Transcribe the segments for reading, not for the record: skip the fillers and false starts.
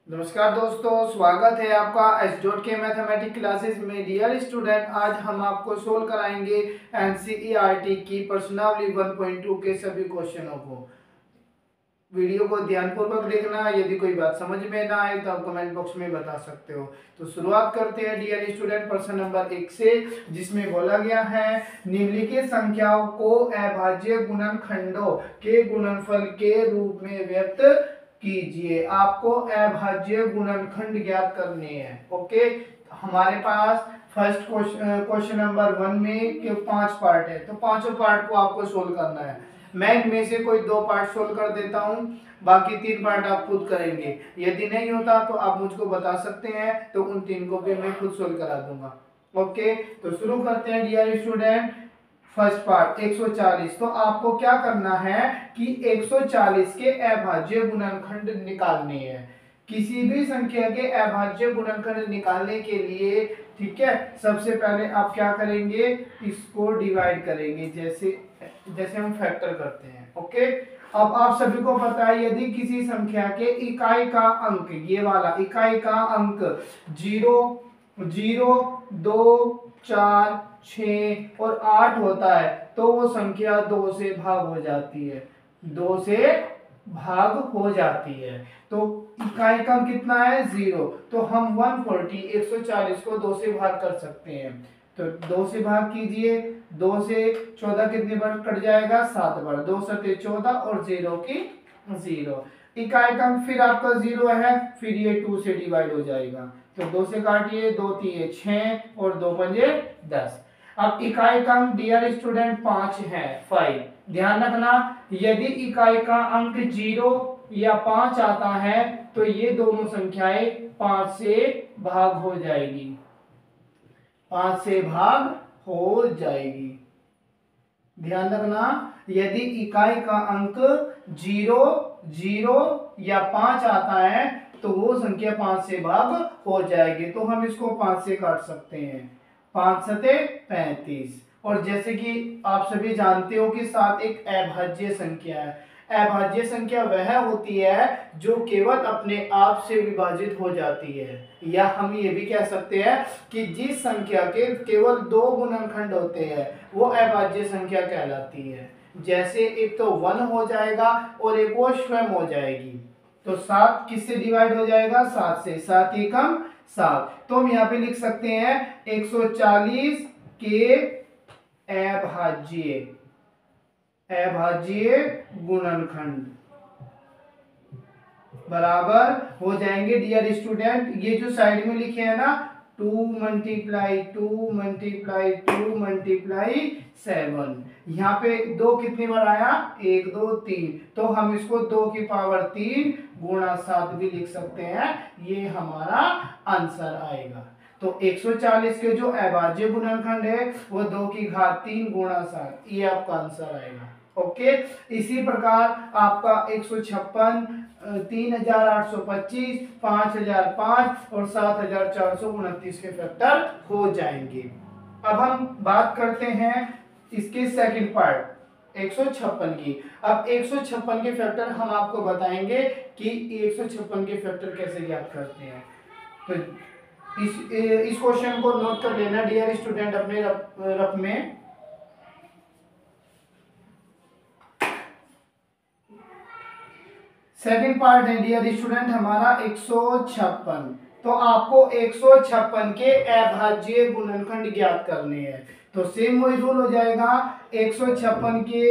नमस्कार दोस्तों, स्वागत है आपका एस डॉट के मैथमेटिक्स क्लासेस में। डियर स्टूडेंट, आज हम आपको सोल्व कराएंगे एनसीईआरटी की प्रश्नावली 1.2 के सभी क्वेश्चनों को। वीडियो को ध्यानपूर्वक देखना। यदि कोई बात समझ में ना आए तो आप कमेंट बॉक्स में बता सकते हो। तो शुरुआत करते हैं डियर स्टूडेंट प्रश्न नंबर 1 से, जिसमें बोला गया है निम्नलिखित संख्याओं को अभाज्य गुणनखंडों के गुणनफल के रूप में व्यक्त कीजिए। आपको अभाज्य गुणनखंड ज्ञात करने हैं। ओके, हमारे पास फर्स्ट क्वेश्चन नंबर 1 में के 5 पार्ट है, तो पांचों पार्ट को आपको सोल्व करना है। मैं इनमें से कोई 2 पार्ट सोल्व कर देता हूं, बाकी 3 पार्ट आप खुद करेंगे। यदि नहीं होता तो आप मुझको बता सकते हैं, तो उन 3 को भी मैं खुद सोल्व करा दूंगा। ओके, तो शुरू करते हैं डियर स्टूडेंट। First part 140। तो आपको क्या करना है कि 140 के अभाज्य गुणनखंड निकालने हैं। किसी भी संख्या के अभाज्य गुणनखंड निकालने के लिए, ठीक है, सबसे पहले आप क्या करेंगे, इसको डिवाइड करेंगे, जैसे हम फैक्टर करते हैं। ओके, अब आप सभी को पता है यदि किसी संख्या के इकाई का अंक, ये वाला इकाई का अंक 0, 0, 2, 4, 6 और 8 होता है, तो वो संख्या 2 से भाग हो जाती है। 2 से भाग हो जाती है। तो इकाई का अंक कितना है, 0। तो हम 140 को 2 से भाग कर सकते हैं। तो 2 से भाग कीजिए। 2 से 14 कितने बार कट जाएगा, 7 बार। 2 सते 14 और 0 की 0। इकाई का अंक फिर आपका 0 है, फिर ये 2 से डिवाइड हो जाएगा। तो 2 से काटिए, 2 3 6 और 2 5 10। अब इकाई का अंक डियर स्टूडेंट 5 है, 5। ध्यान रखना, यदि इकाई का अंक 0 या 5 आता है तो ये दोनों संख्याएं 5 से भाग हो जाएगी, 5 से भाग हो जाएगी। ध्यान रखना, यदि इकाई का अंक 0, 0 या 5 आता है तो वो संख्या 5 से भाग हो जाएगी। तो हम इसको 5 से काट सकते हैं। 5 सते 35। और जैसे कि आप सभी जानते हो कि 7 एक अभाज्य संख्या है। अभाज्य संख्या वह होती है जो केवल अपने आप से विभाजित हो जाती है, या हम ये भी कह सकते हैं कि जिस संख्या के केवल 2 गुणनखंड होते हैं वो अभाज्य संख्या कहलाती है। जैसे एक तो 1 हो जाएगा और एक वो स्वयं हो जाएगी। तो 7 किससे डिवाइड हो जाएगा, 7 से। 7 एकम 7। तो हम यहाँ पे लिख सकते हैं 140 के अभाज्य गुणनखंड बराबर हो जाएंगे डियर स्टूडेंट, ये जो साइड में लिखे हैं ना, 2 मल्टीप्लाई 2 मल्टीप्लाई 2 मल्टीप्लाई 7। यहाँ पे 2 कितनी बार आया, 1 2 3। तो हम इसको 2 की पावर 3 गुणा 7 भी लिख सकते हैं। ये हमारा आंसर आएगा। तो 140 के जो अभाज्य गुणनखंड है वो 2 की घात 3 गुणा 7, ये आपका आंसर आएगा। ओके, इसी प्रकार आपका 156, 3825, 5005 और 7429 के फैक्टर हो जाएंगे। अब हम बात करते हैं इसके सेकंड पार्ट 156 की। अब 156 के फैक्टर हम आपको बताएंगे कि 156 के फैक्टर कैसे ज्ञात करते हैं। तो इस क्वेश्चन को नोट कर लेना डियर स्टूडेंट अपने रफ में। सेकंड पार्ट है डियर स्टूडेंट हमारा 156। तो आपको 156 के अभाज्य गुणनखंड ज्ञात करने हैं। तो सेम वही रूल हो जाएगा, 156 के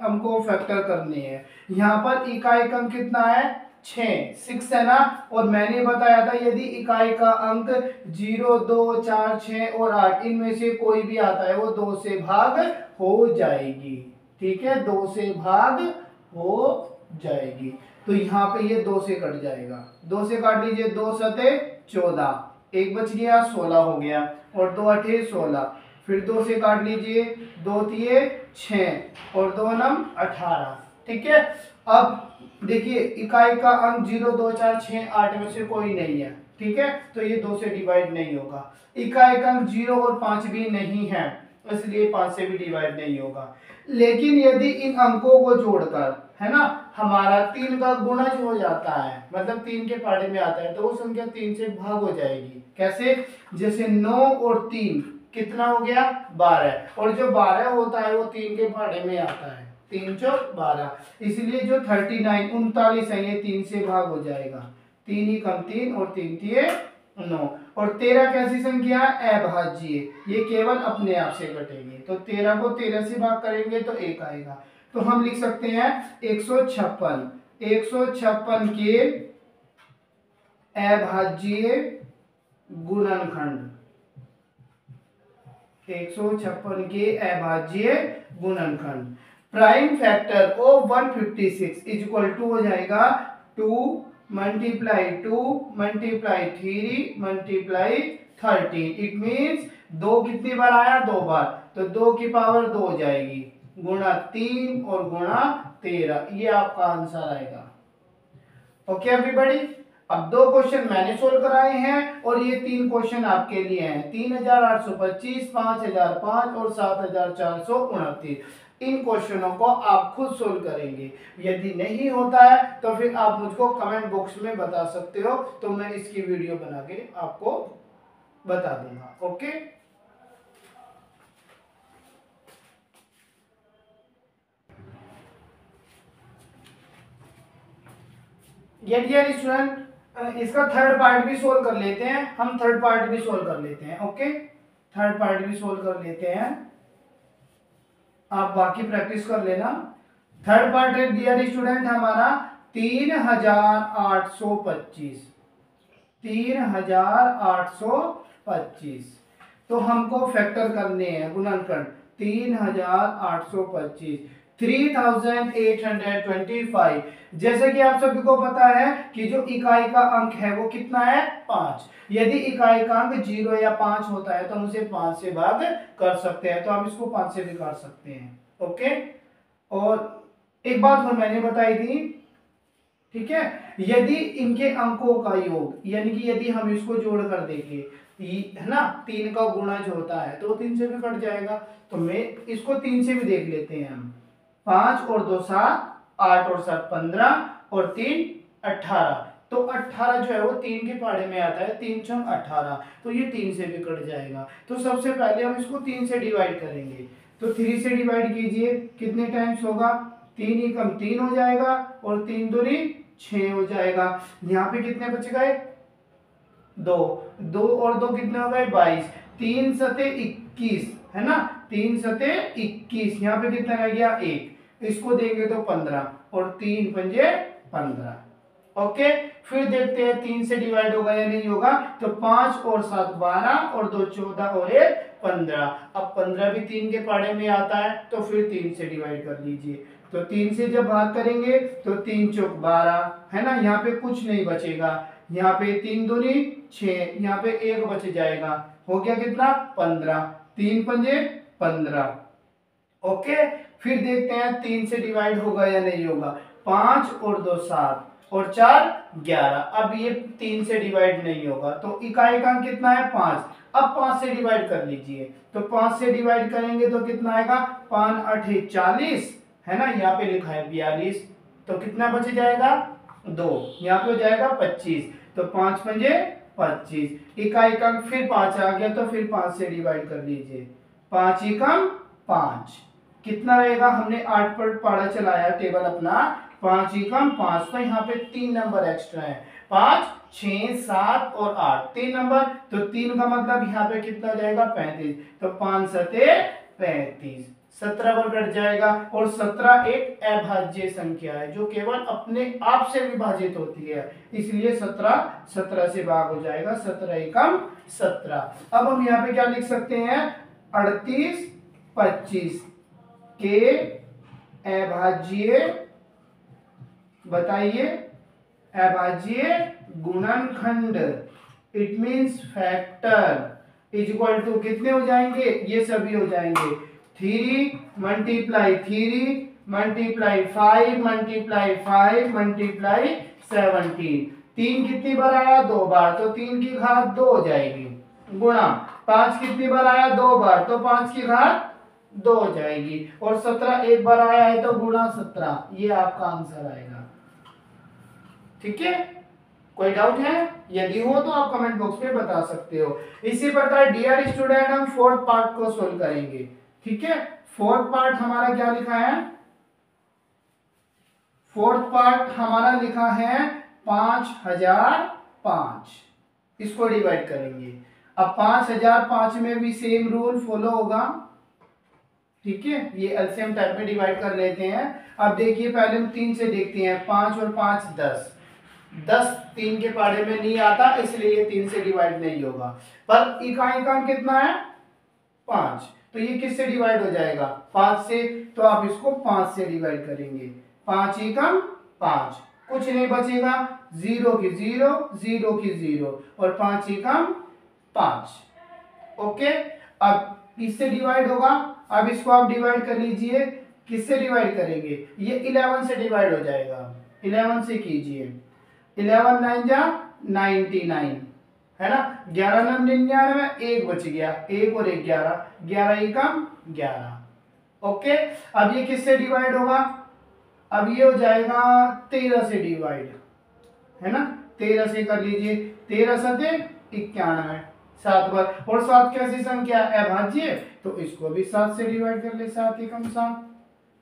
हमको फैक्टर करने हैं। यहाँ पर इकाई का अंक कितना है, 6 है ना। और मैंने बताया था यदि इकाई का अंक 0, 2, 4, 6 और 8 इनमें से कोई भी आता है वो 2 से भाग हो जाएगी। ठीक है, 2 से भाग हो जाएगी। तो यहाँ पे ये 2 से कट जाएगा। 2 से काट लीजिए, 2 सते 14, एक बच गया, 16 हो गया, और 2 8 16। फिर 2 से काट लीजिए, 2 3 6 और 2 9 18। ठीक है, अब देखिए इकाई का अंक 0, 2, 4, 6, 8 में से कोई नहीं है। ठीक है, तो ये 2 से डिवाइड नहीं होगा। इकाई का अंक 0 और 5 भी नहीं है, इसलिए 5 से भी डिवाइड नहीं होगा। लेकिन यदि इन अंकों को जोड़कर, है ना, हमारा 3 का गुणज हो जाता है, मतलब 3 के पहाड़े में आता है, तो वो संख्या 3 से भाग हो जाएगी। कैसे? जैसे 9 और 3 कितना हो गया? 12, और जो 12 होता है वो 3 के पहाड़े में आता है, 3 चौक 12, इसलिए जो 39 39 है ये 3 से भाग हो जाएगा, 3 ही कम 3 और 3 3 9। और 13 कैसी संख्या? अभाज्य, ये केवल अपने आप से घटेगी, तो 13 को 13 से भाग करेंगे तो 1 आएगा। तो हम लिख सकते हैं 156 के अभाज्य गुणनखंड, 156 के अभाज्य गुणनखंड। Prime factor of 156 is equal to हो जाएगा 2 multiply 2 multiply 3 multiply 13। It means 2 कितनी बार आया? 2 बार, तो 2 की पावर 2 हो जाएगी, गुणा 3 और गुणा 13, ये आपका आंसर आएगा। ओके एवरीबॉडी, अब 2 क्वेश्चन मैंने सोल्व कराए हैं और ये 3 क्वेश्चन आपके लिए हैं, 3825, 5005 और 7429। इन क्वेश्चनों को आप खुद सोल्व करेंगे। यदि नहीं होता है तो फिर आप मुझको कमेंट बॉक्स में बता सकते हो, तो मैं इसकी वीडियो बना के आपको बता दूंगा। ओके, डियर स्टूडेंट, इसका थर्ड पार्ट भी सोल्व कर लेते हैं, हम थर्ड पार्ट भी सोल्व कर लेते हैं। ओके, थर्ड पार्ट भी सोल्व कर लेते हैं, आप बाकी प्रैक्टिस कर लेना। थर्ड पार्ट है डियर स्टूडेंट हमारा 3825, 3825। तो हमको फैक्टर करने हैं, गुणनखंड 3825, 3825। जैसे कि आप सभी को पता है कि जो इकाई का अंक है वो कितना है? 5। यदि इकाई का अंक 0 या 5 होता है तो हम उसे 5 से भाग कर सकते हैं, तो हम इसको 5 से भी कर सकते हैं। ओके, और एक बात और मैंने बताई थी, ठीक है, यदि इनके अंकों का योग, यानी कि यदि हम इसको जोड़ कर देंगे, है ना, 3 का गुणा जो होता है तो 3 से भी कट जाएगा, तो मैं इसको 3 से भी देख लेते हैं हम। 5 और 2 7, 8 और 7 15 और 3 18, तो 18 जो है वो 3 के पहाड़े में आता है, 3 छंग 18, तो ये 3 से भी कट जाएगा। तो सबसे पहले हम इसको 3 से डिवाइड करेंगे, तो 3 से डिवाइड कीजिए, कितने टाइम्स होगा? 3 ही कम 3 हो जाएगा और 3 दूनी 6 हो जाएगा। यहाँ पे कितने बच गए? 2, 2 और 2 कितने हो गए? 22, 3 सते 21, है ना, 3 सते 21, यहाँ पे कितना रह गया? 1, इसको देंगे तो 15 और 3 पंजे 15। ओके, फिर देखते हैं 3 से डिवाइड होगा या नहीं होगा, तो 5 और 7 12 और 2 14 और 1 15। अब 15 भी 3 के पहाड़े में आता है, तो फिर 3 से डिवाइड कर लीजिए, तो 3 से जब भाग करेंगे तो 3 चौक 12, है ना, यहाँ पे कुछ नहीं बचेगा, यहाँ पे 3 दूनी 6, यहाँ पे 1 बच जाएगा, हो गया कितना? 15, 3 पंजे 15। ओके, फिर देखते हैं 3 से डिवाइड होगा या नहीं होगा, 5 और 2 7 और 4 11। अब ये 3 से डिवाइड नहीं होगा, तो इकाई का अंक कितना है? 5। अब 5 से डिवाइड कर लीजिए, तो 5 से डिवाइड करेंगे तो कितना आएगा? 5 8 40, है ना, यहाँ पे लिखा है 42, तो कितना बच जाएगा? 2, यहाँ पे हो जाएगा 25, तो 5 पंजे 25, इकाई का अंक फिर 5 आ गया, तो फिर 5 से डिवाइड कर लीजिए, 5 ही कम 5, कितना रहेगा? हमने 8 पर पहाड़ा चलाया टेबल अपना, 5 ही कम 5, तो यहाँ पे 3 नंबर एक्स्ट्रा है, 5 6 7 और 8, 3 नंबर, तो 3 का मतलब यहाँ पे कितना हो जाएगा? 35, तो 5 सते 35, 17 पर कट जाएगा, और 17 एक अभाज्य संख्या है जो केवल अपने आप से विभाजित होती है, इसलिए 17 17 से भाग हो जाएगा, 17 एकम 17। अब हम यहाँ पे क्या लिख सकते हैं? 38 25 के अभाज्य, बताइए, अभाज्य गुणनखंड, it means factor is equal to कितने हो जाएंगे? ये सभी हो जाएंगे 3 मल्टीप्लाई 3 मल्टीप्लाई 5 मल्टीप्लाई 5 मल्टीप्लाई 17। 3 कितनी बार आया? 2 बार, तो 3 की घात 2 हो जाएगी, गुणा 5 कितनी बार आया? 2 बार, तो 5 की घात 2 हो जाएगी, और 17 एक बार आया है तो गुणा 17, ये आपका आंसर आएगा। ठीक है, कोई डाउट है? यदि हो तो आप कमेंट बॉक्स में बता सकते हो। इसी प्रकार डियर स्टूडेंट हम फोर्थ पार्ट को सोल्व करेंगे। ठीक है, फोर्थ पार्ट हमारा क्या लिखा है? फोर्थ पार्ट हमारा लिखा है 5005, इसको डिवाइड करेंगे। अब 5005 में भी सेम रूल फॉलो होगा। ठीक है, ये एलसीएम टाइप में डिवाइड कर लेते हैं। अब देखिए पहले हम 3 से देखते हैं, 5 और 5 10, 10 3 के पहाड़े में नहीं आता, इसलिए ये 3 से डिवाइड नहीं होगा। पर इकाई काम कितना है? 5, तो ये किससे डिवाइड हो जाएगा? 5 से, तो आप इसको 5 से डिवाइड करेंगे। 5 एकम 5, कुछ नहीं बचेगा, 0 की 0, 0 की 0, और 5 एकम 5। ओके, अब किससे डिवाइड होगा? अब इसको आप डिवाइड कर लीजिए, किससे डिवाइड करेंगे? ये 11 से डिवाइड हो जाएगा। 11 से कीजिए, 11 9 जा 99, है ना, 11 9 99, एक बच गया, 1 और 1 11, 11 एकम 11। ओके, अब ये किससे डिवाइड होगा? अब ये हो जाएगा 13 से डिवाइड, है ना, 13 से कर लीजिए, 13 सते 91, 7 बार, और 7 कैसी संख्या? अभाज्य, तो इसको भी 7 से डिवाइड कर ले, 7 एकम 7।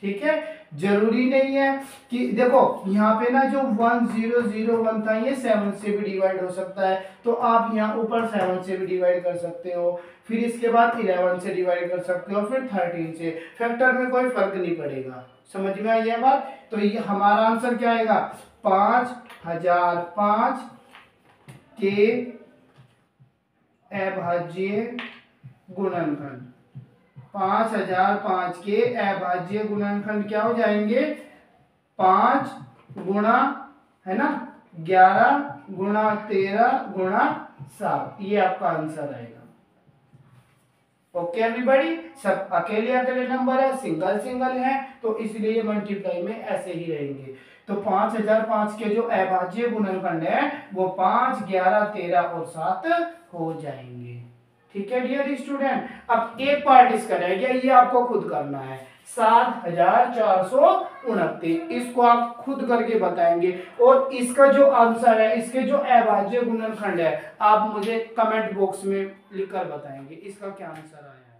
ठीक है, जरूरी नहीं है कि देखो यहाँ पे ना जो 1001 था ये 7 से भी डिवाइड हो सकता है, तो आप यहाँ ऊपर 7 से भी डिवाइड कर सकते हो, फिर इसके बाद 11 से डिवाइड कर सकते हो, फिर 13 से, फैक्टर में कोई फर्क नहीं पड़ेगा। समझ में आई यह बात? तो ये हमारा आंसर क्या आएगा? 5005 के अभाज्य गुणनखंड, 5005 के अभाज्य गुणनखंड क्या हो जाएंगे? 5 गुणा, है ना, 11 गुणा 13 गुणा 7, ये आपका आंसर आएगा। ओके एवरीबॉडी, सब अकेले अकेले नंबर है, सिंगल सिंगल है, तो इसलिए मल्टीप्लाई में ऐसे ही रहेंगे। तो 5005 के जो अभाज्य गुणनखंड है वो 5 11 13 और 7 हो जाएंगे। ठीक है डियर स्टूडेंट, अब एक पार्ट इसका रह गया, ये आपको खुद करना है, 7429, इसको आप खुद करके बताएंगे, और इसका जो आंसर है, इसके जो अभाज्य गुणनखंड है, आप मुझे कमेंट बॉक्स में लिखकर बताएंगे इसका क्या आंसर आया।